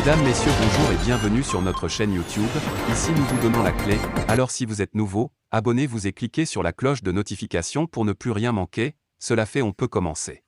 Mesdames, Messieurs, bonjour et bienvenue sur notre chaîne YouTube. Ici nous vous donnons la clé, alors si vous êtes nouveau, abonnez-vous et cliquez sur la cloche de notification pour ne plus rien manquer. Cela fait, on peut commencer.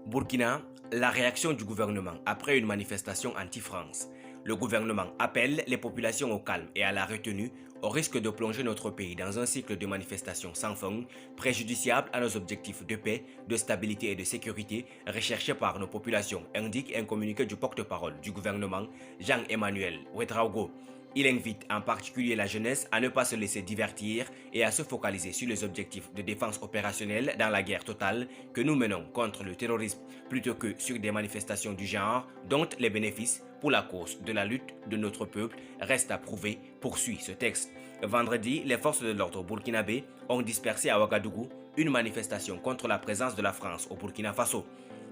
Burkina, la réaction du gouvernement après une manifestation anti-France. Le gouvernement appelle les populations au calme et à la retenue au risque de plonger notre pays dans un cycle de manifestations sans fin, préjudiciable à nos objectifs de paix, de stabilité et de sécurité recherchés par nos populations, indique un communiqué du porte-parole du gouvernement, Jean-Emmanuel Ouedraogo. Il invite en particulier la jeunesse à ne pas se laisser divertir et à se focaliser sur les objectifs de défense opérationnelle dans la guerre totale que nous menons contre le terrorisme, plutôt que sur des manifestations du genre dont les bénéfices pour la cause de la lutte de notre peuple restent à prouver, poursuit ce texte. Vendredi, les forces de l'ordre burkinabé ont dispersé à Ouagadougou une manifestation contre la présence de la France au Burkina Faso.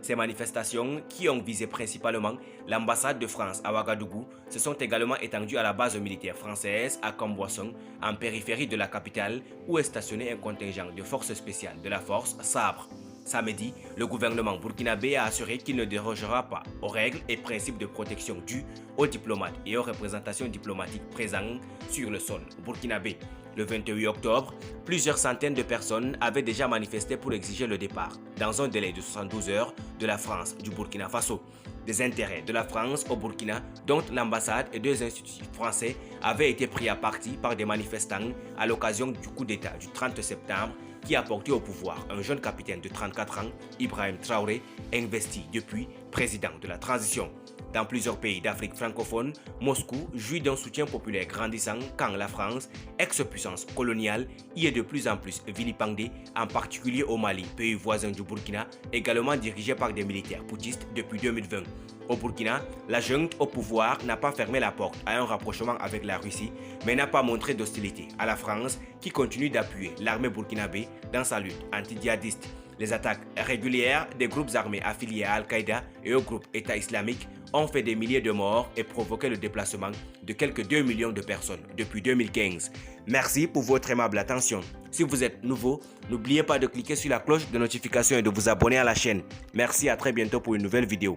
Ces manifestations, qui ont visé principalement l'ambassade de France à Ouagadougou, se sont également étendues à la base militaire française à Camboisson, en périphérie de la capitale, où est stationné un contingent de forces spéciales de la force Sabre. Samedi, le gouvernement burkinabé a assuré qu'il ne dérogera pas aux règles et principes de protection dus aux diplomates et aux représentations diplomatiques présentes sur le sol burkinabé. Le 28 octobre, plusieurs centaines de personnes avaient déjà manifesté pour exiger le départ, dans un délai de 72 heures, de la France du Burkina Faso. Des intérêts de la France au Burkina, dont l'ambassade et deux instituts français, avaient été pris à partie par des manifestants à l'occasion du coup d'État du 30 septembre qui a porté au pouvoir un jeune capitaine de 34 ans, Ibrahim Traoré, investi depuis président de la transition. Dans plusieurs pays d'Afrique francophone, Moscou jouit d'un soutien populaire grandissant quand la France, ex-puissance coloniale, y est de plus en plus vilipendée, en particulier au Mali, pays voisin du Burkina, également dirigé par des militaires putschistes depuis 2020. Au Burkina, la junte au pouvoir n'a pas fermé la porte à un rapprochement avec la Russie, mais n'a pas montré d'hostilité à la France qui continue d'appuyer l'armée burkinabé dans sa lutte anti-djihadiste. Les attaques régulières des groupes armés affiliés à Al-Qaïda et au groupe État islamique ont fait des milliers de morts et provoqué le déplacement de quelques 2 millions de personnes depuis 2015. Merci pour votre aimable attention. Si vous êtes nouveau, n'oubliez pas de cliquer sur la cloche de notification et de vous abonner à la chaîne. Merci, à très bientôt pour une nouvelle vidéo.